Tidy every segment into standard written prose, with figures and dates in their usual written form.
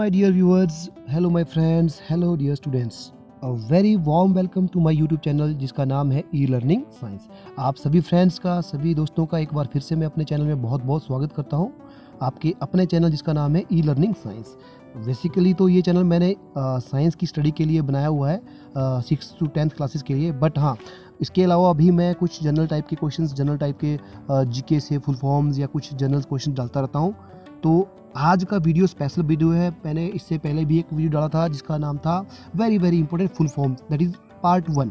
my dear viewers, hello my friends, hello dear students. A very warm welcome to my YouTube channel जिसका नाम है e learning science. आप सभी friends का, सभी दोस्तों का एक बार फिर से मैं अपने चैनल में बहुत बहुत स्वागत करता हूं। आपके अपने चैनल जिसका नाम है ई लर्निंग साइंस। बेसिकली तो ये चैनल मैंने साइंस की स्टडी के लिए बनाया हुआ है, 6 to 10th क्लासेस के लिए। बट हाँ, इसके अलावा अभी मैं कुछ जनरल टाइप के क्वेश्चंस, जनरल टाइप के जीके से फुल फॉर्म्स या कुछ जनरल क्वेश्चन डालता रहता हूँ। तो आज का वीडियो स्पेशल वीडियो है। मैंने इससे पहले भी एक वीडियो डाला था जिसका नाम था very very important full form, that is part 1।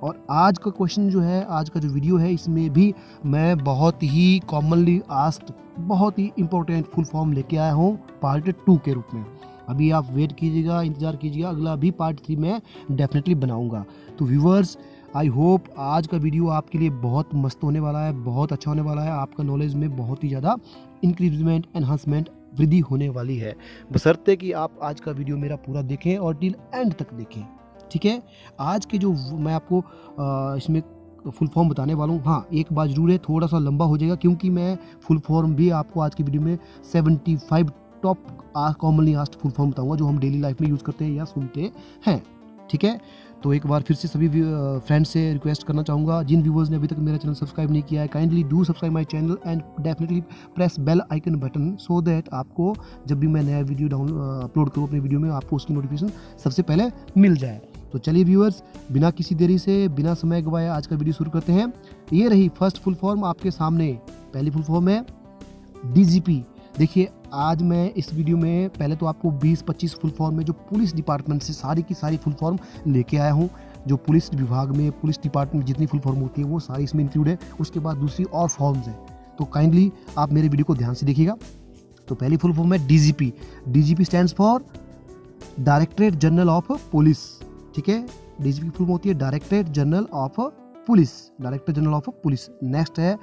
और आज का क्वेश्चन जो है, आज का जो वीडियो है, इसमें भी मैं बहुत ही कॉमनली आस्क्ड, बहुत ही इंपॉर्टेंट फुल फॉर्म लेके आया हूँ पार्ट 2 के रूप में। अभी आप वेट कीजिएगा, इंतज़ार कीजिएगा, अगला भी पार्ट 3 में डेफिनेटली बनाऊँगा। तो व्यूवर्स, आई होप आज का वीडियो आपके लिए बहुत मस्त होने वाला है, बहुत अच्छा होने वाला है। आपका नॉलेज में बहुत ही ज़्यादा इंक्रीजमेंट, एनहांसमेंट, वृद्धि होने वाली है, बशर्ते कि आप आज का वीडियो मेरा पूरा देखें और टिल एंड तक देखें। ठीक है, आज के जो मैं आपको इसमें फुल फॉर्म बताने वाला हूँ, हाँ एक बात जरूर है, थोड़ा सा लंबा हो जाएगा क्योंकि मैं फुल फॉर्म भी आपको आज की वीडियो में 75 top commonly asked full form बताऊँगा जो हम डेली लाइफ में यूज़ करते हैं या सुनते हैं। ठीक है, तो एक बार फिर से सभी फ्रेंड्स से रिक्वेस्ट करना चाहूँगा, जिन व्यूवर्स ने अभी तक मेरा चैनल सब्सक्राइब नहीं किया है, kindly do subscribe my channel and definitely press bell icon button so that आपको जब भी मैं नया वीडियो अपलोड करूँ अपने वीडियो में, आपको उसकी नोटिफिकेशन सबसे पहले मिल जाए। तो चलिए व्यूअर्स, बिना किसी देरी से, बिना समय गवाए आज का वीडियो शुरू करते हैं। ये रही फर्स्ट फुल फॉर्म आपके सामने। पहली फुल फॉर्म है डीजीपी। देखिए, आज मैं इस वीडियो में पहले तो आपको 20-25 फुल फॉर्म में जो पुलिस डिपार्टमेंट से सारी की सारी फुल फॉर्म लेके आया हूँ। जो पुलिस विभाग में, पुलिस डिपार्टमेंट जितनी फुल फॉर्म होती है वो सारी इसमें इंक्लूड है। उसके बाद दूसरी और फॉर्म्स हैं, तो काइंडली आप मेरे वीडियो को ध्यान से देखिएगा। तो पहली फुल फॉर्म है DGP. DGP stands for directorate general of police. ठीक है, डीजीपी की फुल फॉर्म होती है directorate general of police, director general of police. Next है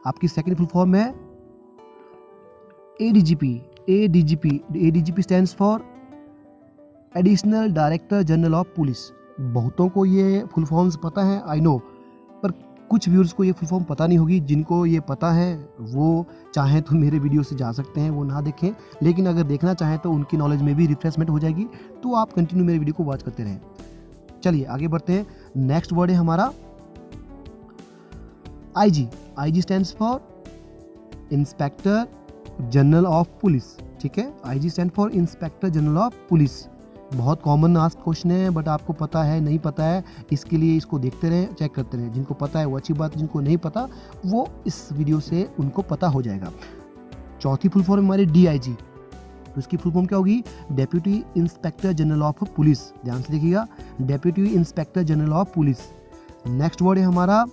आपकी सेकेंड फुल फॉर्म है ADGP. ADGP stands for additional director general of police. बहुतों को ये फुल फॉर्म्स पता है, आई नो, पर कुछ व्यूअर्स को ये फुल फॉर्म पता नहीं होगी। जिनको ये पता है वो चाहें तो मेरे वीडियो से जा सकते हैं, वो ना देखें, लेकिन अगर देखना चाहें तो उनकी नॉलेज में भी रिफ्रेशमेंट हो जाएगी। तो आप कंटिन्यू मेरे वीडियो को वॉच करते रहें। चलिए आगे बढ़ते हैं। नेक्स्ट वर्ड है हमारा IG. IG stands for inspector general of police. ठीक है, IG stand for inspector general of police. बहुत कॉमन आस्क क्वेश्चन है, बट आपको पता है नहीं पता है, इसके लिए इसको देखते रहें, चेक करते रहें। जिनको पता है वो अच्छी बात, जिनको नहीं पता वो इस वीडियो से उनको पता हो जाएगा। चौथी फुल फॉर्म हमारी डीआईजी। तो इसकी फुल फॉर्म क्या होगी? Deputy inspector general of police. ध्यान से देखिएगा, deputy inspector general of police. Next word है हमारा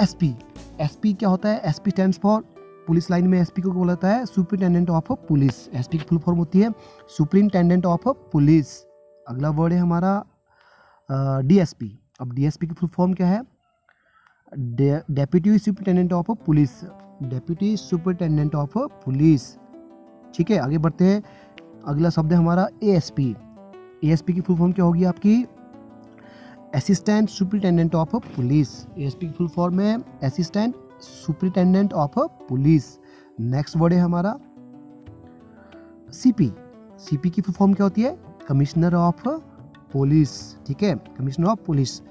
एसपी। एसपी क्या होता है? SP stands for, police line में एसपी को बोला जाता है सुपरिटेंडेंट ऑफ पुलिस। एसपी की फुल फॉर्म होती है सुपरिटेंडेंट ऑफ पुलिस। अगला वर्ड है हमारा डीएसपी। अब डीएसपी की फुल फॉर्म क्या है? Deputy superintendent of police, deputy superintendent of police. ठीक है, आगे बढ़ते हैं। अगला शब्द है हमारा एएसपी। एएसपी की फुल फॉर्म क्या होगी आपकी? Assistant superintendent of police. ASP की फुल फॉर्म है assistant superintendent of police. Next word है हमारा सीपी। सीपी की फुल फॉर्म क्या होती है? Commissioner of police. ठीक है, कमिश्नर ऑफ पुलिस।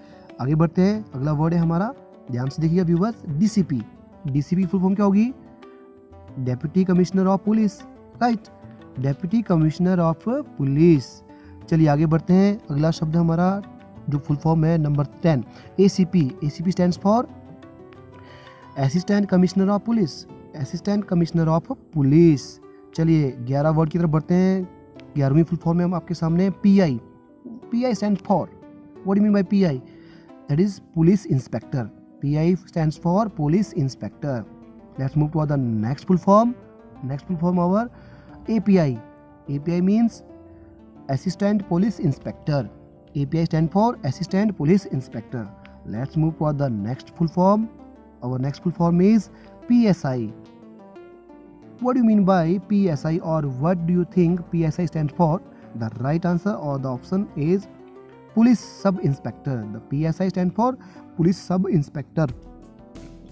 आगे बढ़ते हैं। अगला वर्ड है हमारा, ध्यान से देखिएगा व्यूअर्स, डीसीपी। डीसीपी की फुल फॉर्म क्या होगी? Deputy commissioner of police. Right, deputy commissioner of police. चलिए आगे बढ़ते हैं। अगला शब्द हमारा जो फुल फॉर्म है number 10, ACP. ACP stands for assistant commissioner of police, assistant commissioner of police. चलिए 11 वर्ड की तरफ बढ़ते हैं। 11वीं फुल फॉर्म में हम आपके सामने PI. PI stand for, what do you mean by PI? That is police inspector. PI stands for police inspector. Let's move to the next full form. Next full form our API. API means assistant police inspector. API stand for Assistant Police Inspector. Let's move for the next full form. Our next full form is PSI. What do you mean by PSI, or what do you think PSI stands for? The right answer or the option is Police Sub Inspector. The PSI stands for Police Sub Inspector.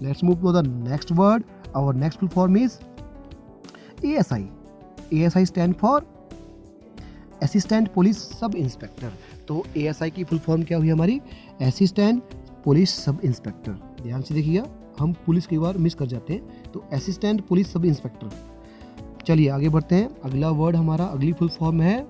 Let's move to the next word. Our next full form is ASI. ASI stands for assistant police sub inspector. तो ASI की full form क्या हुई हमारी, assistant police sub inspector. ध्यान से देखिएगा, हम police कई बार मिस कर जाते हैं, तो असिस्टेंट पुलिस सब इंस्पेक्टर। चलिए आगे बढ़ते हैं। अगला वर्ड हमारा, अगली फुल फॉर्म है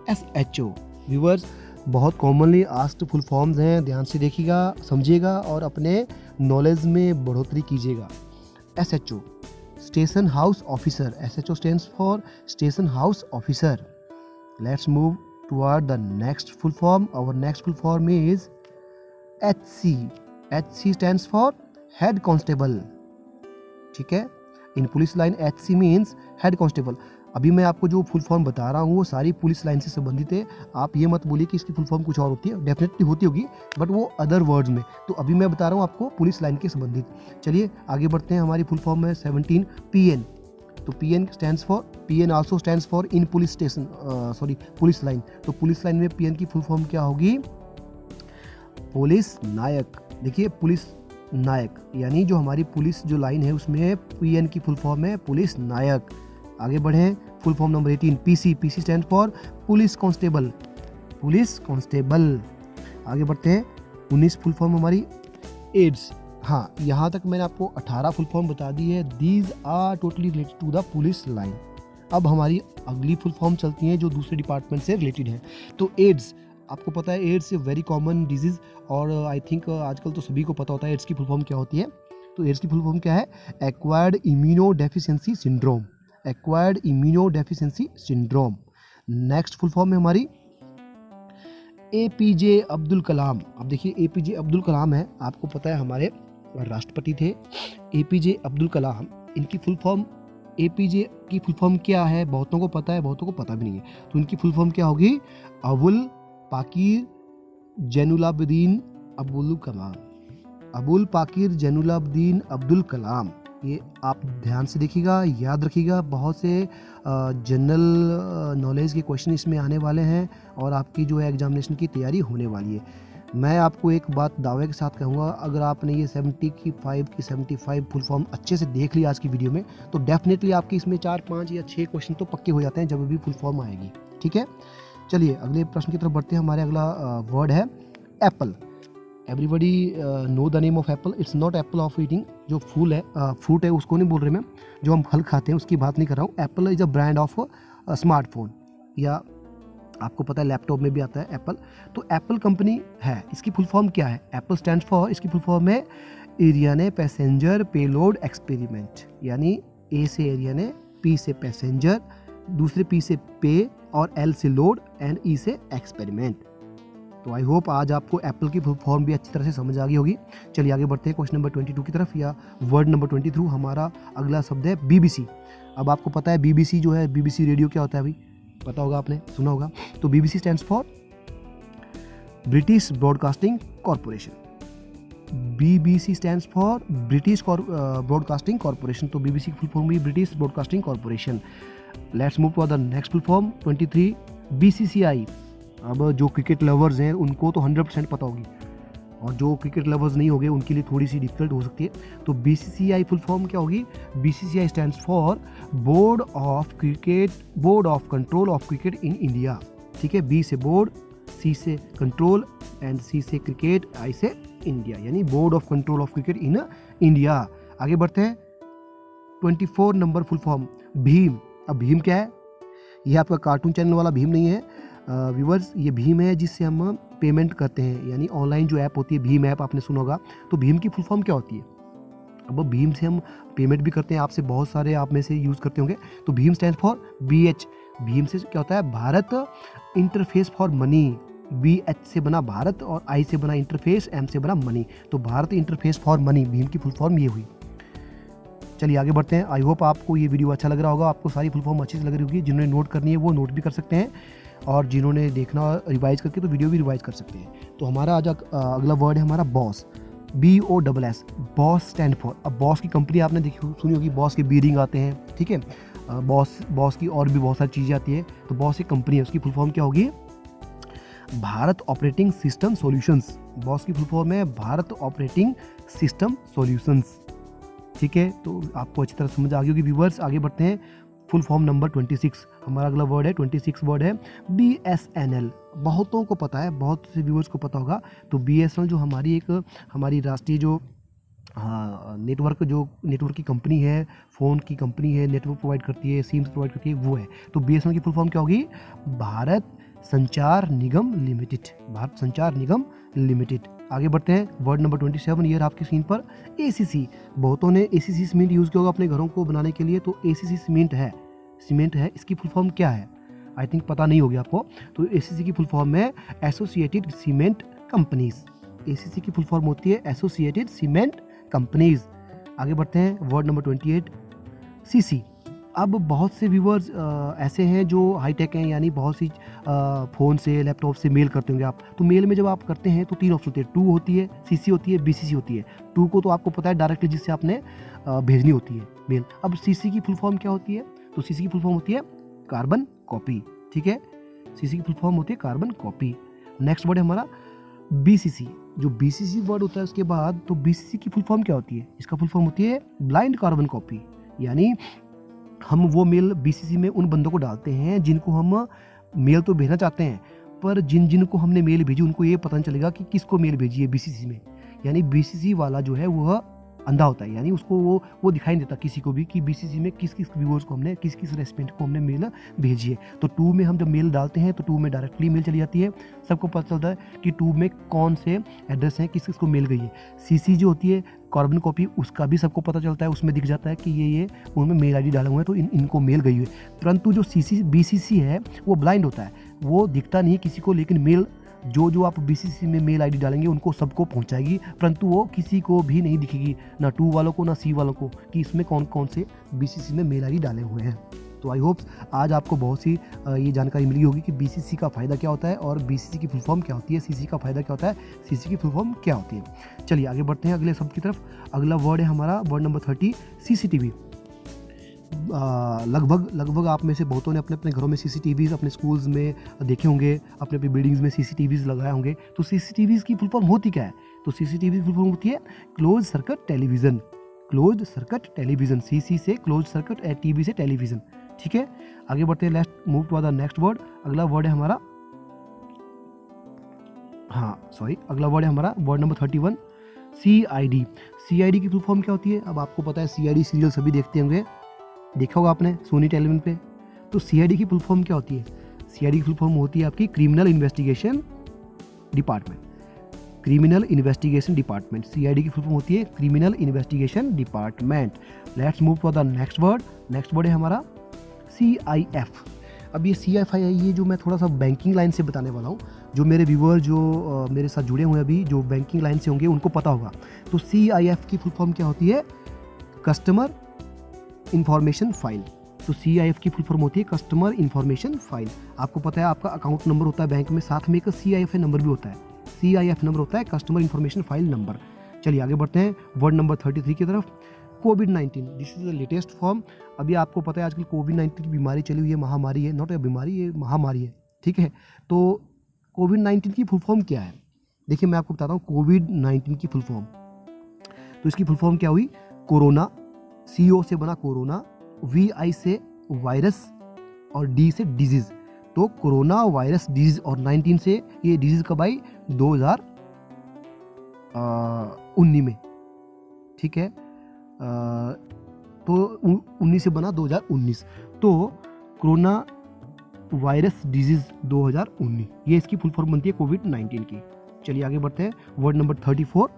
SHO। व्यूअर्स, बहुत कॉमनली आस्क्ड फुल फॉर्म्स हैं, ध्यान से देखिएगा, समझिएगा और अपने नॉलेज में बढ़ोतरी कीजिएगा। SHO, station house officer. SHO stands for station house officer. Let's move toward the next full form. Our next full form is HC। HC stands for head constable. ठीक है, in police line HC means head constable. अभी मैं आपको जो full form बता रहा हूँ वो सारी पुलिस लाइन से संबंधित है। आप ये मत बोलिए कि इसकी फुल फॉर्म कुछ और होती है, डेफिनेटली होती होगी, बट वो अदर वर्ड्स में। तो अभी मैं बता रहा हूँ आपको पुलिस लाइन के संबंधित। चलिए आगे बढ़ते हैं। हमारी फुल फॉर्म है 17 PN। तो PN stands for, PN also stands for in police station, sorry police line. तो पुलिस लाइन में PN की फुल फॉर्म क्या होगी, पुलिस नायक। देखिए पुलिस नायक यानी जो हमारी पुलिस जो लाइन है उसमें PN की फुल फॉर्म है पुलिस नायक। आगे बढ़ें, full form number 18 PC। PC stand for police constable, police constable. आगे बढ़ते हैं। 19 फुल फॉर्म हमारी एड्स। हाँ, यहाँ तक मैंने आपको 18 फुल फॉर्म बता दी है। These are totally related to the police line. अब हमारी अगली फुल फॉर्म चलती हैं जो दूसरे डिपार्टमेंट से रिलेटेड है। तो एड्स, आपको पता है AIDS a very common disease, और आई थिंक आजकल तो सभी को पता होता है एड्स की फुल फॉर्म क्या होती है। तो एड्स की फुल फॉर्म क्या है, acquired immuno deficiency syndrome. Acquired immuno deficiency syndrome. Next full form है हमारी APJ अब्दुल कलाम। अब देखिए APJ अब्दुल कलाम है, आपको पता है हमारे राष्ट्रपति थे APJ अब्दुल कलाम। इनकी फुल फॉर्म, APJ की फुल फॉर्म क्या है, बहुतों को पता है, बहुतों को पता भी नहीं है। तो इनकी फुल फॉर्म क्या होगी, अबुल पाकीर जैनुलाब्दीन अब्दुल कलाम। अबुल पाकीर जैनुलाब्दीन अब्दुल कलाम। ये आप ध्यान से देखिएगा, याद रखिएगा, बहुत से जनरल नॉलेज के क्वेश्चन इसमें आने वाले हैं और आपकी जो है एग्जामिनेशन की तैयारी होने वाली है। मैं आपको एक बात दावे के साथ कहूँगा, अगर आपने ये 75 फुल फॉर्म अच्छे से देख लिया आज की वीडियो में, तो डेफिनेटली आपकी इसमें 4, 5 या 6 क्वेश्चन तो पक्के हो जाते हैं जब भी फुल फॉर्म आएगी। ठीक है, चलिए अगले प्रश्न की तरफ बढ़ते हैं। हमारे अगला वर्ड है Apple. Everybody know the name of Apple. It's not Apple of eating. जो फूल है, फ्रूट है, उसको नहीं बोल रहे मैं, जो हम फल खाते हैं उसकी बात नहीं कर रहा हूँ। Apple is a brand of smartphone, या आपको पता है लैपटॉप में भी आता है एप्पल। तो एप्पल कंपनी है, इसकी फुल फॉर्म क्या है, एप्पल स्टैंड फॉर, इसकी फुल फॉर्म है एरियाने पैसेंजर पेलोड एक्सपेरिमेंट। यानी ए से एरियाने, पी से पैसेंजर, दूसरे पी से पे और एल से लोड एंड ई से एक्सपेरिमेंट। तो आई होप आज आपको एप्पल की फुल फॉर्म भी अच्छी तरह से समझ आ गई होगी। चलिए आगे बढ़ते हैं क्वेश्चन नंबर 22 की तरफ, या वर्ड नंबर 23। हमारा अगला शब्द है BBC। अब आपको पता है BBC जो है, BBC रेडियो क्या होता है, अभी पता होगा, आपने सुना होगा। तो BBC stands for British Broadcasting Corporation. BBC stands for British Broadcasting Corporation. तो BBC की फुल फॉर्म भी British Broadcasting Corporation. Let's move to the next full form 23 BCCI। अब जो क्रिकेट लवर्स हैं उनको तो 100% पता होगी, और जो क्रिकेट लवर्स नहीं होंगे उनके लिए थोड़ी सी डिफिकल्ट हो सकती है। तो BCCI फुल फॉर्म क्या होगी, BCCI stands for board of cricket, board of control of cricket in India. ठीक है, B से बोर्ड, C से कंट्रोल एंड C से क्रिकेट, I से इंडिया, यानी board of control of cricket in India. आगे बढ़ते हैं 24 नंबर फुल फॉर्म भीम। अब भीम क्या है, ये आपका कार्टून चैनल वाला भीम नहीं है व्यूवर्स, ये भीम है जिससे हम पेमेंट करते हैं, यानी ऑनलाइन जो ऐप होती है भीम ऐप, आपने सुना होगा। तो भीम की फुल फॉर्म क्या होती है, अब भीम से हम पेमेंट भी करते हैं, आपसे बहुत सारे आप में से यूज़ करते होंगे। तो Bhim stand for BH। Bhim से क्या होता है, Bharat interface for money. BH से बना भारत और I से बना इंटरफेस, M से बना मनी। तो Bharat interface for money, Bhim की फुल फॉर्म ये हुई। चलिए आगे बढ़ते हैं। आई होप आपको ये वीडियो अच्छा लग रहा होगा, आपको सारी फुल फॉर्म अच्छी से लग रही होगी। जिन्होंने नोट करनी है वो नोट भी कर सकते हैं, और जिन्होंने देखना रिवाइज करके तो वीडियो भी रिवाइज कर सकते हैं। तो हमारा आज अगला वर्ड है हमारा boss. BOSS। Boss stand for, अब बॉस की कंपनी आपने देखी सुनी होगी, बॉस के बीरिंग आते हैं। ठीक है, बॉस की और भी बहुत सारी चीज़ें आती है। तो बॉस एक कंपनी है, उसकी फुल फॉर्म क्या होगी, Bharat operating system solutions. Boss की फुल फॉर्म है भारत ऑपरेटिंग सिस्टम सॉल्यूशंस। ठीक है, तो आपको अच्छी तरह समझ आ गई होगी व्यूअर्स। आगे बढ़ते हैं फुल फॉर्म नंबर 26, हमारा अगला वर्ड है 26 वर्ड है BSNL। बहुतों को पता है, बहुत से व्यूअर्स को पता होगा। तो BSNL जो हमारी राष्ट्रीय जो नेटवर्क की कंपनी है, फ़ोन की कंपनी है, नेटवर्क प्रोवाइड करती है, सिम्स प्रोवाइड करती है, वो है। तो BSNL की फुल फॉर्म क्या होगी? भारत संचार निगम लिमिटेड, भारत संचार निगम लिमिटेड। आगे बढ़ते हैं, वर्ड नंबर 27 ये आपकी स्क्रीन पर ACC। बहुतों ने ACC सीमेंट यूज़ किया होगा अपने घरों को बनाने के लिए। तो ACC सीमेंट है, इसकी फुल फॉर्म क्या है? आई थिंक पता नहीं होगी आपको। तो ACC की फुल फॉर्म है एसोसिएटेड सीमेंट कंपनीज। ACC की फुल फॉर्म होती है एसोसिएटेड सीमेंट कंपनीज। आगे बढ़ते हैं, वर्ड नंबर 28 CC। अब बहुत से व्यूअर्स ऐसे हैं जो हाईटेक हैं, यानी बहुत सी फ़ोन से, लैपटॉप से मेल करते होंगे आप। तो मेल में जब आप करते हैं तो 3 ऑप्शन होते हैं, 2 होती है, CC होती है, BCC होती है। 2 को तो आपको पता है डायरेक्टली जिससे आपने भेजनी होती है मेल। अब CC की फुल फॉर्म क्या होती है? तो CC की फुल फॉर्म होती है कार्बन कॉपी। ठीक है, CC की फुल फॉर्म होती है कार्बन कॉपी। नेक्स्ट वर्ड है हमारा BCC। जो BCC वर्ड होता है उसके बाद, तो BCC की फुल फॉर्म क्या होती है? इसका फुल फॉर्म होती है ब्लाइंड कार्बन कॉपी। यानी हम वो मेल BCC में उन बंदों को डालते हैं जिनको हम मेल तो भेजना चाहते हैं, पर जिनको हमने मेल भेजी उनको ये पता नहीं चलेगा कि किसको मेल भेजी है BCC में। यानी BCC वाला जो है वह अंधा होता है, यानी उसको वो दिखाई नहीं देता किसी को भी कि BCC में किस किस व्यूअर्स को हमने, किस किस रेस्पोंडेंट को हमने मेल भेजी है। तो 2 में हम जब मेल डालते हैं तो 2 में डायरेक्टली मेल चली जाती है, सबको पता चलता है कि 2 में कौन से एड्रेस हैं, किस किस को मेल गई है। CC जो होती है कार्बन कॉपी, उसका भी सबको पता चलता है, उसमें दिख जाता है कि ये उनमें मेल ID डाले हुए हैं तो इनको मेल गई है। परंतु जो BCC है वो ब्लाइंड होता है, वो दिखता नहीं किसी को, लेकिन मेल जो आप BCC में मेल ID डालेंगे उनको सबको पहुंचाएगी, परंतु वो किसी को भी नहीं दिखेगी, ना 2 वालों को ना C वालों को, कि इसमें कौन कौन से BCC में मेल ID डाले हुए हैं। तो आई होप आज आपको बहुत सी ये जानकारी मिली होगी कि BCC का फ़ायदा क्या होता है और BCC की फुल फॉर्म क्या होती है, CC का फ़ायदा क्या होता है, CC की फुल फॉर्म क्या होती है। चलिए आगे बढ़ते हैं अगले शब्द की तरफ। अगला वर्ड है हमारा वर्ड नंबर 30 CCTV। लगभग आप में से बहुतों ने अपने अपने घरों में CCTVs, अपने स्कूल्स में देखे होंगे, अपने अपनी बिल्डिंग्स में CCTVs लगाए होंगे। तो CCTVs की फुल फॉर्म होती क्या है? तो CCTV की फुल फॉर्म होती है close circuit television. Close circuit television, CC से क्लोज सर्किट, TV से टेलीविज़न। ठीक है, आगे बढ़ते हैं, let's move to the next word. अगला वर्ड है हमारा अगला वर्ड है हमारा वर्ड नंबर 31 CID। CID की फुल फॉर्म क्या होती है? अब आपको पता है CID सीरियल सभी देखते होंगे, देखा होगा आपने सोनी टेलीविजन पे। तो CID की फुल फॉर्म क्या होती है? CID की फुल फॉर्म होती है आपकी criminal investigation department. Criminal investigation department, CID की फुल फॉर्म होती है criminal investigation department. Let's move to the next word. Next word है हमारा CIF। अब ये CIF है, ये जो मैं थोड़ा सा बैंकिंग लाइन से बताने वाला हूँ। जो मेरे व्यूअर जो मेरे साथ जुड़े हुए हैं अभी, जो बैंकिंग लाइन से होंगे उनको पता होगा। तो CIF की फुल फॉर्म क्या होती है? Customer information file. तो CIF की फुल फॉर्म होती है कस्टमर इंफॉर्मेशन फाइल। आपको पता है आपका अकाउंट नंबर होता है बैंक में, साथ में एक CIF नंबर भी होता है। CIF नंबर होता है कस्टमर इंफॉर्मेशन फाइल नंबर। चलिए आगे बढ़ते हैं वर्ड नंबर 33 की तरफ। कोविड-19, this is the latest form. अभी आपको पता है आजकल कोविड-19 की बीमारी चली हुई है, महामारी है, नॉट ए बीमारी, ये महामारी है। ठीक है, तो कोविड-19 की फुल फॉर्म क्या है? देखिए मैं आपको बताता हूँ कोविड-19 की फुल फॉर्म। तो इसकी फुल फॉर्म क्या हुई? कोरोना, CO से बना कोरोना, VI से वायरस और D से डिजीज़। तो कोरोना वायरस डिजीज़, और 19 से ये डिजीज़ कब आई? 2019 में। ठीक है, तो 19 से बना 2019। तो कोरोना वायरस डिजीज़ 2019, ये इसकी फुल फॉर्म बनती है कोविड-19 की। चलिए आगे बढ़ते हैं वर्ड नंबर 34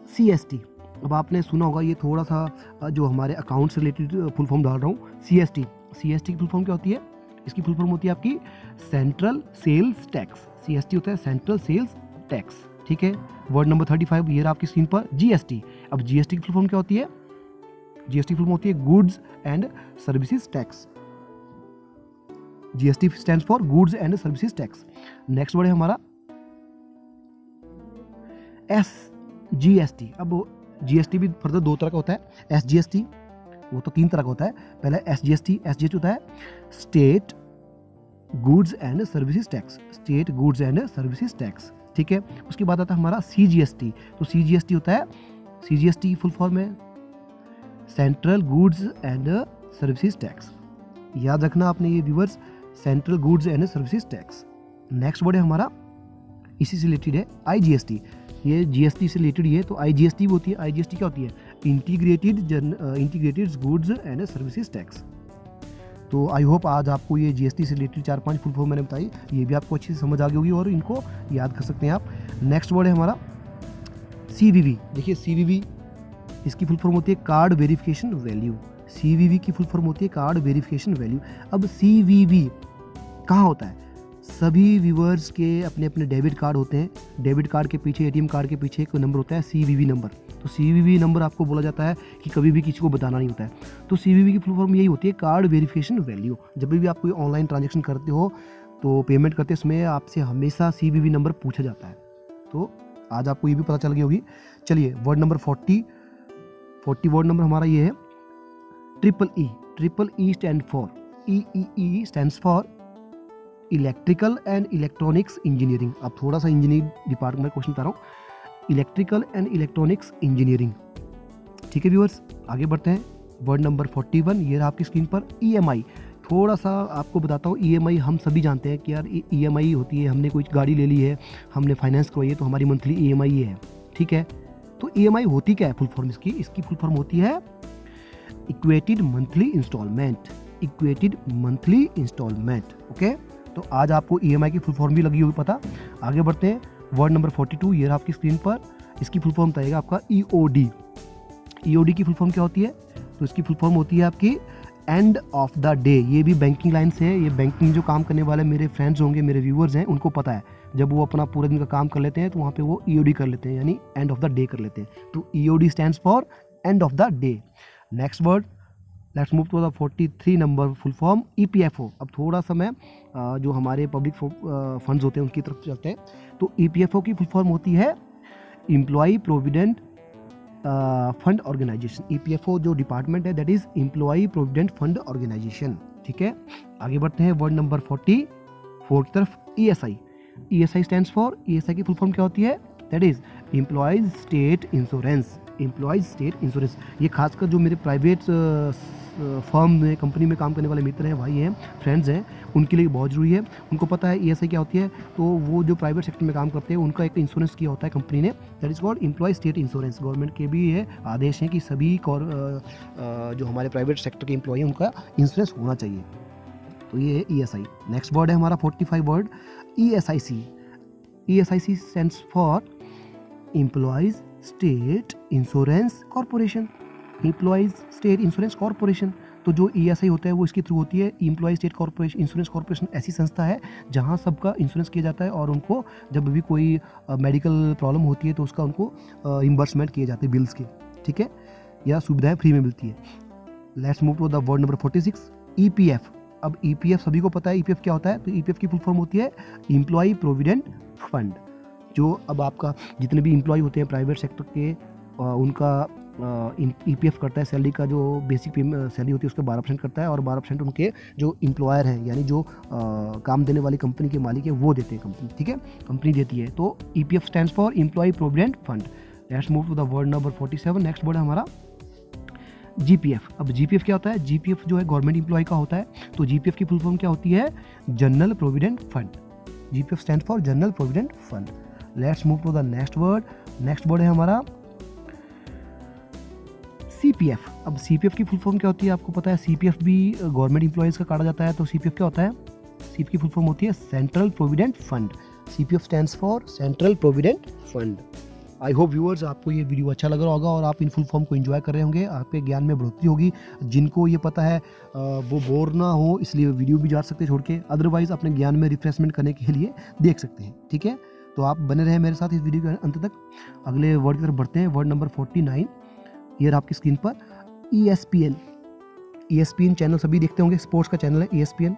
CST। अब आपने सुना होगा, ये थोड़ा सा जो हमारे अकाउंट से रिलेटेड फुल फॉर्म डाल रहा हूँ। CST की फुल फॉर्म क्या होती है? इसकी फुल फॉर्म होती है आपकी सेंट्रल सेल्स टैक्स। CST होता है सेंट्रल सेल्स टैक्स। ठीक है, वर्ड नंबर 35 ये रहा आपकी स्क्रीन पर GST। अब GST की फुल फॉर्म क्या होती है? GST की फुल फॉर्म होती है goods and services tax. GST stands for goods and services tax. Next word है हमारा SGST। अब GST भी फर्दर 2 तरह का होता है। SGST वो तो 3 तरह का होता है। पहला SGST होता है state goods and services tax, state goods and services tax. ठीक है, उसके बाद आता है हमारा CGST। तो CGST होता है, CGST की फुल फॉर्म है central goods and services tax. याद रखना आपने ये viewers, central goods and services tax. Next word है हमारा, इसी से रिलेटेड है, IGST। ये GST से रिलेटेड ही है, तो IGST भी होती है। IGST क्या होती है? Integrated goods and services tax. तो आई होप आज आपको ये GST से रिलेटेड 4-5 फुल फॉर्म मैंने बताई, ये भी आपको अच्छे से समझ आ गई होगी और इनको याद कर सकते हैं आप। नेक्स्ट वर्ड है हमारा CVV। देखिए CVV, इसकी फुल फॉर्म होती है कार्ड वेरिफिकेशन वैल्यू। CVV की फुल फॉर्म होती है कार्ड वेरिफिकेशन वैल्यू। अब CVV कहाँ होता है? सभी व्यूअर्स के अपने अपने डेबिट कार्ड होते हैं। डेबिट कार्ड के पीछे, ATM कार्ड के पीछे एक नंबर होता है CVV नंबर। तो CVV नंबर आपको बोला जाता है कि कभी भी किसी को बताना नहीं होता है। तो CVV की फुल फॉर्म यही होती है कार्ड वेरिफिकेशन वैल्यू। जब भी आप कोई ऑनलाइन ट्रांजेक्शन करते हो तो पेमेंट करते समय आपसे हमेशा CVV नंबर पूछा जाता है। तो आज आपको ये भी पता चल गई होगी। चलिए वर्ड नंबर 40 वर्ड नंबर हमारा ये है EEE stand for, EEE stands for electrical and electronics engineering. अब थोड़ा सा इंजीनियरिंग डिपार्टमेंट में क्वेश्चन बता रहा हूँ, इलेक्ट्रिकल एंड इलेक्ट्रॉनिक्स इंजीनियरिंग। ठीक है व्यूअर्स, आगे बढ़ते हैं। वर्ड नंबर 41, ये रहा आपकी स्क्रीन पर EMI। थोड़ा सा आपको बताता हूँ, EMI हम सभी जानते हैं कि यार EMI होती है, हमने कोई गाड़ी ले ली है, हमने फाइनेंस करवाई है, तो हमारी मंथली EMI है। ठीक है, तो EMI होती क्या है फुल फॉर्म इसकी? इसकी फुल फॉर्म होती है equated monthly instalment. Equated monthly instalment. Okay, तो आज आपको EMI की फुल फॉर्म भी लगी होगी पता। आगे बढ़ते हैं। वर्ड नंबर 42, ये रहा आपकी स्क्रीन पर। इसकी फुल फॉर्म बताइएगा आपका EOD। EOD की फुल फॉर्म क्या होती है? तो इसकी फुल फॉर्म होती है आपकी एंड ऑफ द डे। ये भी बैंकिंग लाइन से है। ये बैंकिंग जो काम करने वाले मेरे फ्रेंड्स होंगे, मेरे व्यूअर्स हैं, उनको पता है। जब वो अपना पूरे दिन का काम कर लेते हैं तो वहाँ पे वो EOD कर लेते हैं, यानी एंड ऑफ द डे कर लेते हैं। तो EOD stands for end of the day. Next word, let's move to the 43 number full form EPFO। अब थोड़ा सा मैं जो हमारे पब्लिक फंड्स होते हैं उनकी तरफ चलते हैं। तो EPFO की फुल फॉर्म होती है employ provident fund organisation. EPFO जो डिपार्टमेंट है that is employ provident fund organisation. ठीक है, आगे बढ़ते हैं। वर्ड नंबर 44 की तरफ, ESI। ESI stands for, ESI की फुल फॉर्म क्या होती है? That is employees state insurance. Employees state insurance. ये खासकर जो मेरे प्राइवेट फर्म में, कंपनी में काम करने वाले मित्र हैं, भाई हैं, फ्रेंड्स हैं, उनके लिए बहुत ज़रूरी है। उनको पता है ESI क्या होती है। तो वो जो प्राइवेट सेक्टर में काम करते हैं उनका एक इंश्योरेंस किया होता है कंपनी ने, that is called employ state insurance. Government के भी ये आदेश हैं कि सभी जो हमारे प्राइवेट सेक्टर के एम्प्लॉय हैं उनका इंश्योरेंस होना चाहिए। तो ये है ESI। नेक्स्ट वर्ड है हमारा 45 word ESIC। ESIC stands for employees state insurance corporation. Employees state insurance corporation. तो जो ESI होता है वो इसके थ्रू होती है। Employ state corporation insurance corporation ऐसी संस्था है जहां सबका इंश्योरेंस किया जाता है और उनको जब भी कोई मेडिकल प्रॉब्लम होती है तो उसका उनको रिम्बर्समेंट किए जाते हैं बिल्स के। ठीक है, या सुविधाएं फ्री में मिलती है। Let's move to the word number 46 EPF। अब EPF सभी को पता है EPF क्या होता है। तो EPF की फुल फॉर्म होती है एम्प्लॉय प्रोविडेंट फंड। जो अब आपका जितने भी एम्प्लॉय होते हैं प्राइवेट सेक्टर के, उनका EPF करता है। सैलरी का जो बेसिक सैलरी होती है उसका 12% करता है और 12% उनके जो एम्प्लॉयर हैं, यानी जो काम देने वाली कंपनी के मालिक है वो देते हैं कंपनी। ठीक है, कंपनी देती है। तो EPF stands for employ provident fund. Let's move to the word number 47। Next word है हमारा GPF। अब GPF क्या होता है? GPF जो है गवर्नमेंट एम्प्लॉय का होता है। तो GPF की फुल फॉर्म क्या होती है? General provident fund. GPF stand for general provident fund. Let's move to the next word. Next word है हमारा CPF। अब CPF की फुल फॉर्म क्या होती है? आपको पता है CPF भी गवर्नमेंट एम्प्लॉयज़ का काटा जाता है। तो CPF क्या होता है? CPF की फुल फॉर्म होती है central provident fund. CPF stands for central provident fund. I hope viewers आपको ये वीडियो अच्छा लग रहा होगा और आप इन फुल फॉर्म को एंजॉय कर रहे होंगे। आपके ज्ञान में बढ़ोतरी होगी। जिनको ये पता है वो बोर ना हो, इसलिए वीडियो भी जा सकते हैं छोड़ के, अदरवाइज अपने ज्ञान में रिफ्रेशमेंट करने के लिए देख सकते हैं। ठीक है, तो आप बने रहे मेरे साथ इस वीडियो के अंत तक। अगले वर्ड की तरफ बढ़ते हैं। वर्ड नंबर 49, ये आपकी स्क्रीन पर ESPN। ESPN चैनल सभी देखते होंगे, स्पोर्ट्स का चैनल है ESPN,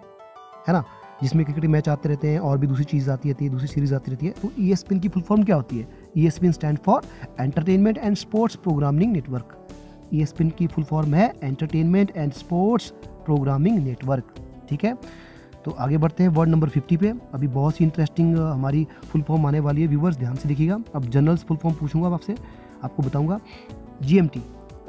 है ना, जिसमें क्रिकेट मैच आते रहते हैं और भी दूसरी चीज़ आती रहती है, दूसरी सीरीज आती रहती है। तो ESPN की फुल फॉर्म क्या होती है? ESPN stand for entertainment and sports programming network. ESPN की फुल फॉर्म है entertainment and sports programming network. ठीक है, तो आगे बढ़ते हैं वर्ड नंबर 50 पे। अभी बहुत सी इंटरेस्टिंग हमारी फुल फॉर्म आने वाली है, व्यूवर्स ध्यान से देखिएगा। अब जनरल्स फुल फॉर्म पूछूंगा आपसे, आपको बताऊंगा। GMT।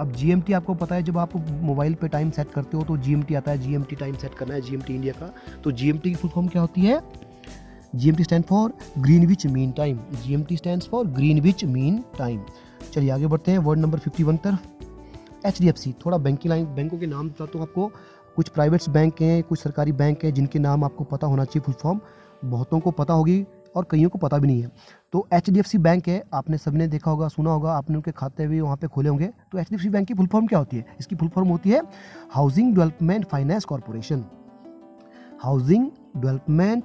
अब GMT आपको पता है, जब आप मोबाइल पे टाइम सेट करते हो तो GMT आता है, GMT टाइम सेट करना है, GMT इंडिया का। तो GMT की फुल फॉर्म क्या होती है? GMT stand for Greenwich mean time. GMT stands for Greenwich mean time. चलिए आगे बढ़ते हैं वर्ड नंबर 51 तरफ। HDFC, थोड़ा बैंकों के नाम बताता हूँ आपको। कुछ प्राइवेट्स बैंक हैं, कुछ सरकारी बैंक हैं जिनके नाम आपको पता होना चाहिए फुल फॉर्म। बहुतों को पता होगी और कईयों को पता भी नहीं है। तो HDFC बैंक है, आपने सबने देखा होगा, सुना होगा, आपने उनके खाते भी वहाँ पे खोले होंगे। तो HDFC बैंक की फुल फॉर्म क्या होती है? इसकी फुल फॉर्म होती है housing development finance corporation. Housing development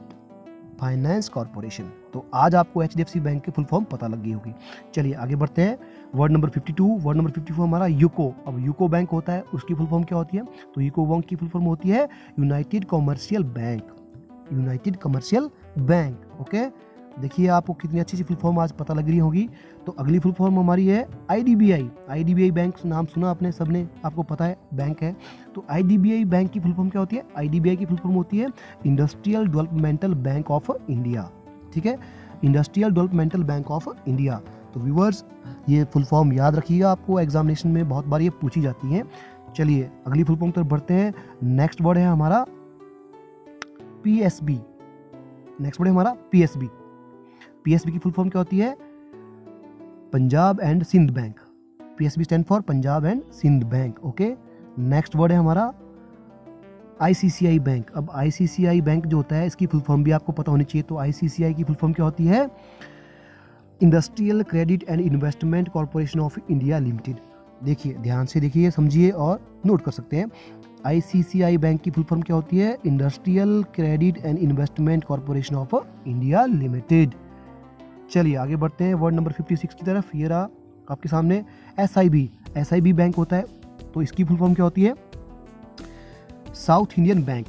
finance corporation. तो आज आपको HDFC बैंक की फुल फॉर्म पता लग गई होगी। चलिए आगे बढ़ते हैं वर्ड नंबर 52। वर्ड नंबर 54 हमारा यूको। अब यूको बैंक होता है, उसकी फुल फॉर्म क्या होती है? तो यूको बैंक की फुल फॉर्म होती है United commercial bank. United commercial bank. Okay, देखिए आपको कितनी अच्छी फुल फॉर्म आज पता लग रही होगी। तो अगली फुल फॉर्म हमारी है IDBI। IDBI बैंक नाम सुना आपने सबने, आपको पता है बैंक है। तो IDBI बैंक की फुल फॉर्म क्या होती है? IDBI की फुल फॉर्म होती है industrial developmental bank of India. ठीक है, industrial developmental bank of India. तो व्यूअर्स, ये फुल फॉर्म याद रखिएगा, आपको एग्जामिनेशन में बहुत बार ये पूछी जाती है। चलिए अगली फुल फॉर्म तरफ बढ़ते हैं। नेक्स्ट वर्ड है हमारा PSB। नेक्स्ट वर्ड है हमारा PSB। PSB की फुल फॉर्म क्या होती है? Punjab and Sindh bank. PSB stand for Punjab and Sindh bank. Okay, next word है हमारा ICICI बैंक। अब ICICI बैंक जो होता है, इसकी फुल फॉर्म भी आपको पता होनी चाहिए। तो ICICI की फुल फॉर्म क्या होती है? Industrial credit and investment corporation of India limited. देखिए, ध्यान से देखिए, समझिए और नोट कर सकते हैं। ICICI बैंक की फुल फॉर्म क्या होती है? Industrial credit and investment corporation of India limited. चलिए आगे बढ़ते हैं वर्ड नंबर 56 की तरफ। ये रहा आपके सामने SIB बैंक होता है। तो इसकी फुल फॉर्म क्या होती है? South Indian bank.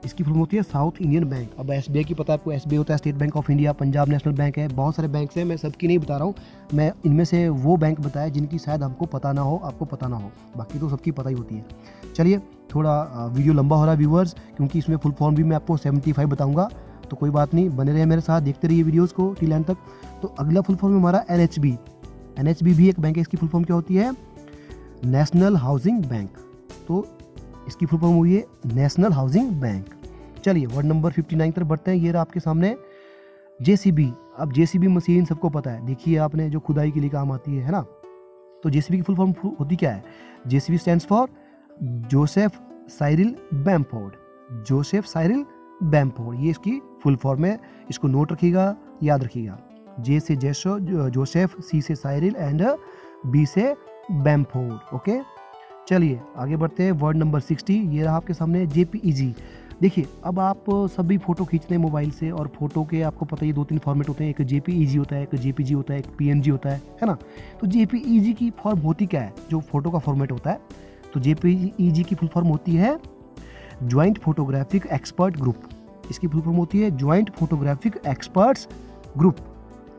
इसकी फुल फॉर्म होती है साउथ इंडियन बैंक। अब SBI की पता है आपको, SBI होता है state bank of India, Punjab national bank है, बहुत सारे बैंक हैं, मैं सबकी नहीं बता रहा हूँ। मैं इनमें से वो बैंक बताया जिनकी शायद हमको पता ना हो, आपको पता ना हो, बाकी तो सबकी पता ही होती है। चलिए, थोड़ा वीडियो लंबा हो रहा है व्यूअर्स, क्योंकि इसमें फुल फॉर्म भी मैं आपको 75 बताऊँगा। तो कोई बात नहीं, बने रहे मेरे साथ, देखते रहिए वीडियोस को टिल एंड तक। तो अगला फुल फॉर्म हमारा NHB भी एक बैंक है। इसकी फुल फॉर्म क्या होती है? National housing bank. तो इसकी फुल फॉर्म हुई है नेशनल हाउसिंग बैंक। चलिए वर्ड नंबर 59 तरफ बढ़ते हैं। ये रहा आपके सामने JCB। अब JCB मशीन सबको पता है, देखिए आपने, जो खुदाई के लिए काम आती है ना। तो JCB की फुल फॉर्म होती क्या है? JCB stands for Joseph Cyril Bamford. Joseph Cyril Bamford, ये इसकी फुल फॉर्म है। इसको नोट रखिएगा, याद रखिएगा। J से जोसेफ, C से साइरिल एंड B से बैम्फोर्ड। ओके, चलिए आगे बढ़ते हैं वर्ड नंबर 60। ये रहा आपके सामने JPEG। देखिए, अब आप सभी फोटो खींचते हैं मोबाइल से, और फोटो के आपको पता ही 2-3 फॉर्मेट होते हैं। एक JPEG होता है, एक JPG होता है, एक PNG होता है ना। तो JPEG की फॉर्म होती क्या है? जो फोटो का फॉर्मेट होता है, तो JPEG की फुल फॉर्म होती है ज्वाइंट फोटोग्राफिक एक्सपर्ट ग्रुप। इसकी फुल फॉर्म होती है joint photographic experts group.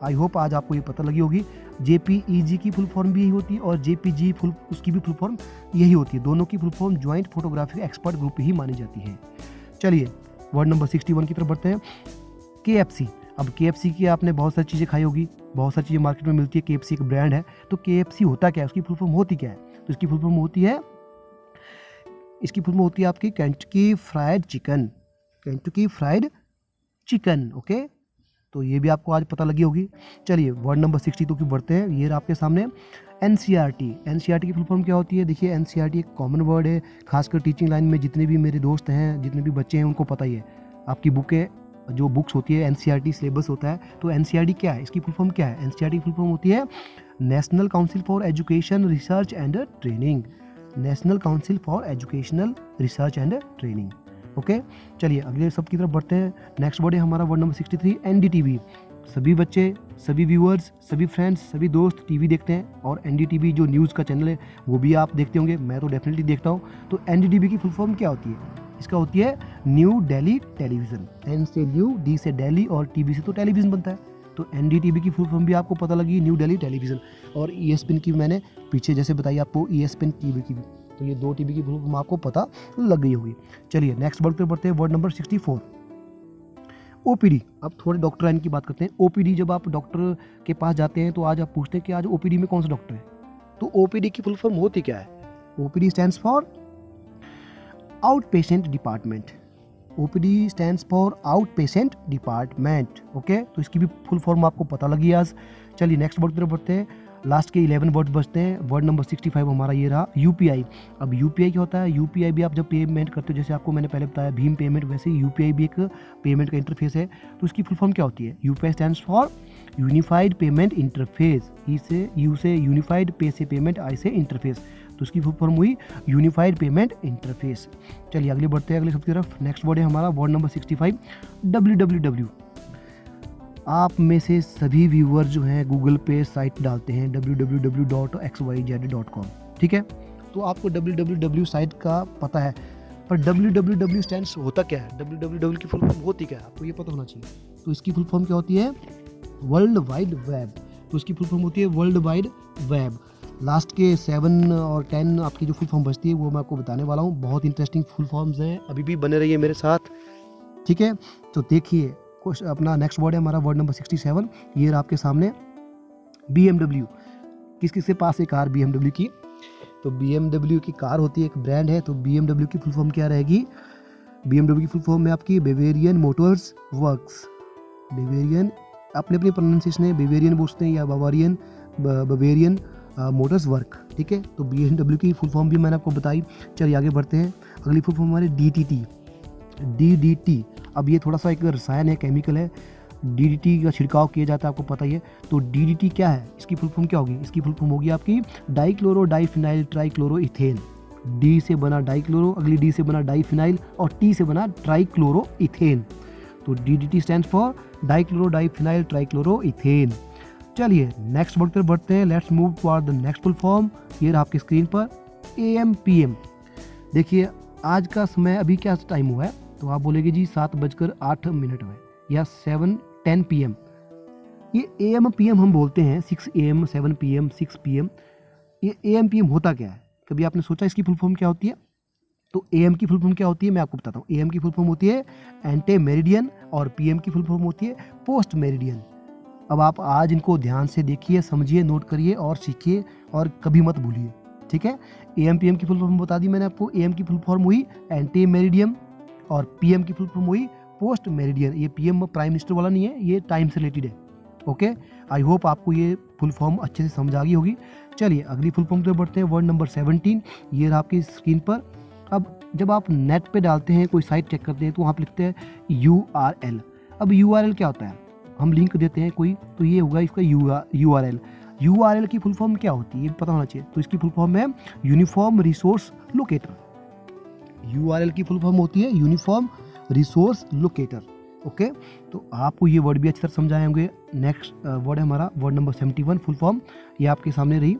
I hope आज आपको ये पता लगी होगी। JPEG की फुल फॉर्म भी यही होती है और JPG उसकी भी फुल फॉर्म यही होती है। दोनों की full form joint photographic expert group ही मानी जाती है। चलिए वर्ड नंबर 61 की तरफ बढ़ते हैं। KFC। अब KFC की आपने बहुत सारी चीज़ें खाई होगी, बहुत सारी चीज़ें मार्केट में मिलती है। KFC एक ब्रांड है। तो KFC होता क्या है? उसकी फुल फॉर्म होती क्या है? तो इसकी फुल फॉर्म होती है आपकी Kentucky fried chicken. Kentucky fried chicken. Okay, तो ये भी आपको आज पता लगी होगी। चलिए वर्ड नंबर 62 की बढ़ते हैं। ये आपके सामने NCERT की फुल फॉर्म क्या होती है? देखिए, NCERT एक कॉमन वर्ड है, खासकर टीचिंग लाइन में जितने भी मेरे दोस्त हैं, जितने भी बच्चे हैं, उनको पता ही है। आपकी जो बुक्स होती है, NCERT सिलेबस होता है। तो NCERT क्या है? इसकी फुल फॉर्म क्या है? NCERT की फुल फॉर्म होती है national council for education research and training. National council for educational research and training. Okay, चलिए अगले सब की तरफ बढ़ते हैं। नेक्स्ट वर्ड है हमारा वर्ड नंबर 63 NDTV। सभी बच्चे, सभी व्यूअर्स, सभी फ्रेंड्स, सभी दोस्त टीवी देखते हैं, और NDTV जो न्यूज़ का चैनल है वो भी आप देखते होंगे, मैं तो डेफिनेटली देखता हूँ। तो NDTV की फुल फॉर्म क्या होती है? इसका होती है न्यू दिल्ली टेलीविज़न। N से न्यू, D से दिल्ली और TV से तो टेलीविज़न बनता है। तो NDTV की फुल फॉर्म भी आपको पता लगी, न्यू दिल्ली टेलीविज़न। और ESPN की मैंने पीछे जैसे बताई आपको, ESPN TV की भी। तो ये 2 TV की फुल फॉर्म आपको पता लग गई होगी। चलिए नेक्स्ट वर्ड पर बढ़ते हैं। Word number 64 OPD। अब थोड़े डॉक्टर लाइन की बात करते हैं। OPD, जब आप डॉक्टर के पास जाते हैं तो आज आप पूछते हैं कि आज OPD में कौन सा डॉक्टर है, तो ओपीडी की फुल फॉर्म होती क्या है? OPD stands for out patient department. OPD stands for out patient department. Okay, तो इसकी भी फुल फॉर्म आपको पता लगी आज। चलिए नेक्स्ट वर्ड की तरफ बढ़ते हैं। लास्ट के 11 वर्ड्स बचते हैं। वर्ड नंबर 65 हमारा ये रहा, यूपीआई। अब यूपीआई क्या होता है? यूपीआई भी आप जब पेमेंट करते हो, जैसे आपको मैंने पहले बताया भीम पेमेंट, वैसे ही यूपीआई भी एक पेमेंट का इंटरफेस है। तो इसकी फुल फॉर्म क्या होती है? UPI stands for unified payment interface. You से यूनिफाइड, पे से पेमेंट, आई से इंटरफेस, तो इसकी फुल फॉर्म हुई यूनिफाइड पेमेंट इंटरफेस। चलिए आगे बढ़ते हैं अगले शब्द की तरफ। नेक्स्ट वर्ड है हमारा वर्ड नंबर 65, www। आप में से सभी व्यूअर जो हैं गूगल पे साइट डालते हैं www.xyz.com, ठीक है? तो आपको www साइट का पता है, पर www स्टैंड्स होता क्या है? www की फुल फॉर्म होती क्या है? आपको ये पता होना चाहिए। तो इसकी फुल फॉर्म क्या होती है? World wide web. तो इसकी फुल फॉर्म होती है वर्ल्ड वाइड वेब। लास्ट के 7 और 10 आपकी जो फुल फॉर्म बचती है वो मैं आपको बताने वाला हूँ। बहुत इंटरेस्टिंग फुल फॉर्म्स हैं, अभी भी बने रहिए मेरे साथ, ठीक है? तो देखिए अपना नेक्स्ट वर्ड है हमारा वर्ड नंबर 67। ये रहा आपके सामने BMW। किस किस के पास है कार BMW की? तो BMW की कार होती है, एक ब्रांड है। तो BMW की फुल फॉर्म क्या रहेगी? BMW की फुल फॉर्म है आपकी बेवेरियन मोटर्स वर्क्स। बेवेरियन अपने अपनी प्रोनाउंसिएशन है, बेवेरियन बोलते हैं या बवेरियन मोटर्स वर्क, ठीक है? तो BMW की फुल फॉर्म भी मैंने आपको बताई। चलिए आगे बढ़ते हैं। अगली फुल फॉर्म हमारी DDT। अब ये थोड़ा सा एक रसायन है, केमिकल है। DDT का छिड़काव किया जाता है, आपको पता ही है। तो DDT क्या है? इसकी फुल फॉर्म क्या होगी? इसकी फुल फॉर्म होगी आपकी dichloro diphenyl trichloro ethane. D से बना डाइक्लोरो, अगली D से बना डाइफिनाइल और T से बना ट्राइक्लोरो इथेन। तो DDT stands for dichloro diphenyl trichloro ethane. चलिए नेक्स्ट वर्ड पर बढ़ते हैं। Let's move toward the next full form. ये रहा आपकी स्क्रीन पर AM PM। देखिए आज का समय अभी क्या टाइम हुआ है? तो आप बोलेंगे जी 7:08 हुए या 7:10 PM। ये AM PM हम बोलते हैं, 6 AM 7 PM 6 PM। ये AM PM होता क्या है? कभी आपने सोचा इसकी फुल फॉर्म क्या होती है? तो AM की फुल फॉर्म क्या होती है मैं आपको बताता हूँ। AM की फुल फॉर्म होती है एंटे मेरिडियन और PM की फुल फॉर्म होती है पोस्ट मेरिडियन। अब आप आज इनको ध्यान से देखिए, समझिए, नोट करिए और सीखिए और कभी मत भूलिए, ठीक है? AM PM की फुल फॉर्म बता दी मैंने आपको। AM की फुल फॉर्म हुई एंटी मेरिडियम और PM की फुल फॉर्म हुई पोस्ट मेरिडियन। ये PM प्राइम मिनिस्टर वाला नहीं है, ये टाइम से रिलेटेड है। ओके, आई होप आपको ये फुल फॉर्म अच्छे से समझ आ गई होगी। चलिए अगली फुल फॉर्म पे बढ़ते हैं। वर्ड नंबर 17 ये रहा आपकी स्क्रीन पर। अब जब आप नेट पे डालते हैं, कोई साइट चेक करते हैं, तो वहाँ पे लिखते हैं URL। अब URL क्या होता है? हम लिंक देते हैं कोई, तो ये होगा इसका URL। URL की फुल फॉर्म क्या होती है ये पता होना चाहिए। तो इसकी फुल फॉर्म है यूनिफॉर्म रिसोर्स लोकेटर। URL की फुल फॉर्म होती है यूनिफॉर्म रिसोर्स लोकेटर। ओके, तो आपको ये वर्ड भी अच्छी तरह समझाए होंगे। नेक्स्ट वर्ड है हमारा वर्ड नंबर 71। फुल फॉर्म ये आपके सामने रही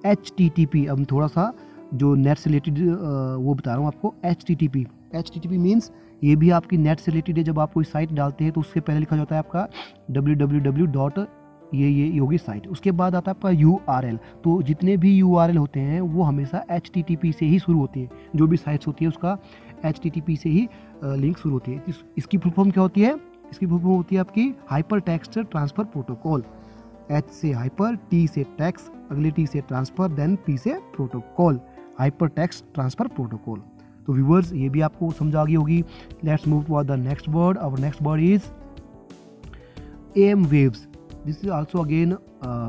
HTTP। अब थोड़ा सा जो नेट से रिलेटेड वो बता रहा हूँ आपको। HTTP मीन्स ये भी आपकी नेट से रिलेटेड है। जब आप कोई साइट डालते हैं तो उससे पहले लिखा जाता है आपका www. ये होगी साइट, उसके बाद आता है आपका URL। तो जितने भी URL होते हैं वो हमेशा HTTP से ही शुरू होती है। जो भी साइट्स होती है उसका HTTP से ही लिंक शुरू होती है। इसकी फुल फॉर्म क्या होती है? इसकी फुल फॉर्म होती है आपकी hyper text transfer protocol. H से हाइपर, T से टेक्स्ट, अगले T से ट्रांसफर, देन P से protocol, hyper text transfer protocol. तो व्यूअर्स ये भी आपको समझ आ गई होगी। Let's move to the next word. Our next word is AM waves. This is also again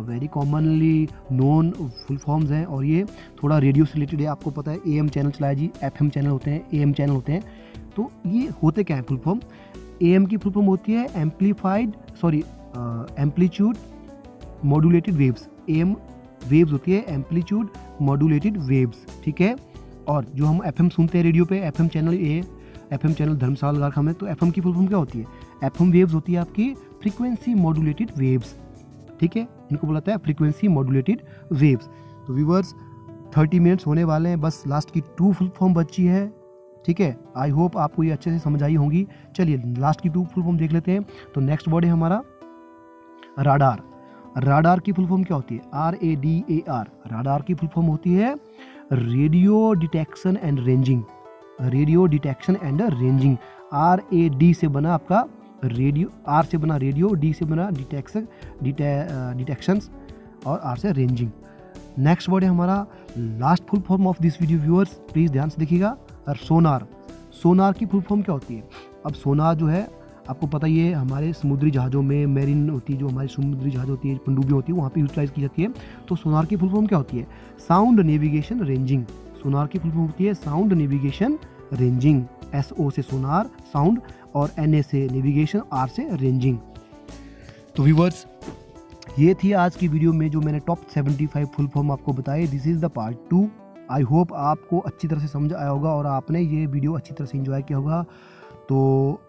very commonly known full forms हैं और ये थोड़ा रेडियो से रिलेटेड है। आपको पता है AM चैनल चलाया जी, FM चैनल होते हैं, AM चैनल होते हैं। तो ये होते क्या है फुल फॉर्म? AM की फुल फॉर्म होती है amplitude modulated waves. AM waves होती है एम्पलीट्यूड मॉड्यूलेटेड वेव्स, ठीक है? और जो हम FM सुनते हैं रेडियो पे, FM चैनल धर्मशाला कारखाना में, तो FM की फुल फॉर्म क्या होती है? FM वेव्स होती है आपकी फ्रीक्वेंसी मॉड्यूलेटेड वेव्स, ठीक है? इनको बोला जाता है फ्रीक्वेंसी मॉड्यूलेटेड वेव्स। तो व्यूअर्स 30 मिनट्स होने वाले हैं, बस लास्ट की 2 फुल फॉर्म बची है, ठीक है? आई होप आपको ये अच्छे से समझ आई होंगी। चलिए लास्ट की 2 फुल फॉर्म देख लेते हैं। तो नेक्स्ट वर्ड है हमारा राडार। राडार की फुल फॉर्म क्या होती है? RADAR। राडार की फुल फॉर्म होती है radio detection and ranging. Radio detection and ranging. RAD से बना आपका रेडियो, R से बना रेडियो, D से बना डिटेक्शंस और R से रेंजिंग। नेक्स्ट वर्ड है हमारा last full form of this video viewers, please ध्यान से देखिएगा। और सोनार, सोनार की फुल फॉर्म क्या होती है? अब सोनार जो है आपको पता ही है, हमारे समुद्री जहाज़ों में मेरीन होती है, जो हमारी समुद्री जहाज़ होती है, पनडुब्बी होती है, वहाँ पे यूटिलाइज़ की जाती है। तो सोनार की फुल फॉर्म क्या होती है? Sound navigation ranging. सोनार की फुल फॉर्म होती है साउंड नेविगेशन रेंजिंग। SO से सोनार साउंड और NA से नेविगेशन, R से रेंजिंग। तो व्यूअर्स, ये थी आज की वीडियो में जो मैंने टॉप 75 फुल फॉर्म आपको बताए। This is the part 2। I hope आपको अच्छी तरह से समझ आया होगा और आपने ये वीडियो अच्छी तरह से एंजॉय किया होगा। तो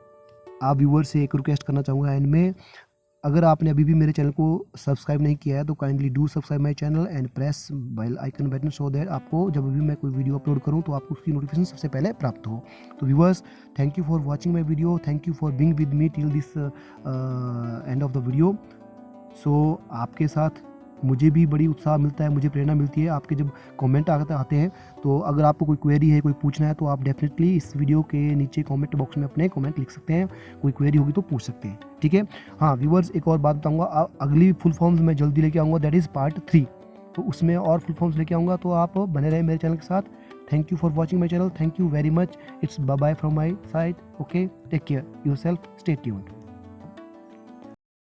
आप व्यूअर्स से एक रिक्वेस्ट करना चाहूँगा एंड में, अगर आपने अभी भी मेरे चैनल को सब्सक्राइब नहीं किया है तो kindly do subscribe my channel and press bell icon button so that आपको जब भी मैं कोई वीडियो अपलोड करूं तो आपको उसकी नोटिफिकेशन सबसे पहले प्राप्त हो। तो viewers, thank you for watching my video, thank you for being with me till this end of the video. So आपके साथ मुझे भी बड़ी उत्साह मिलता है, मुझे प्रेरणा मिलती है आपके जब कमेंट आते हैं। तो अगर आपको कोई क्वेरी है, कोई पूछना है तो आप डेफिनेटली इस वीडियो के नीचे कमेंट बॉक्स में अपने कमेंट लिख सकते हैं। कोई क्वेरी होगी तो पूछ सकते हैं, ठीक है। हाँ व्यूअर्स, एक और बात बताऊंगा, अगली फुल फॉर्म्स मैं जल्दी लेके आऊँगा, दैट इज़ पार्ट 3। तो उसमें और फुल फॉर्म्स लेके आऊँगा, तो आप बने रहे मेरे चैनल के साथ। Thank you for watching my channel, thank you very much. It's bye bye from my side. Okay, take care yourself, stay tuned.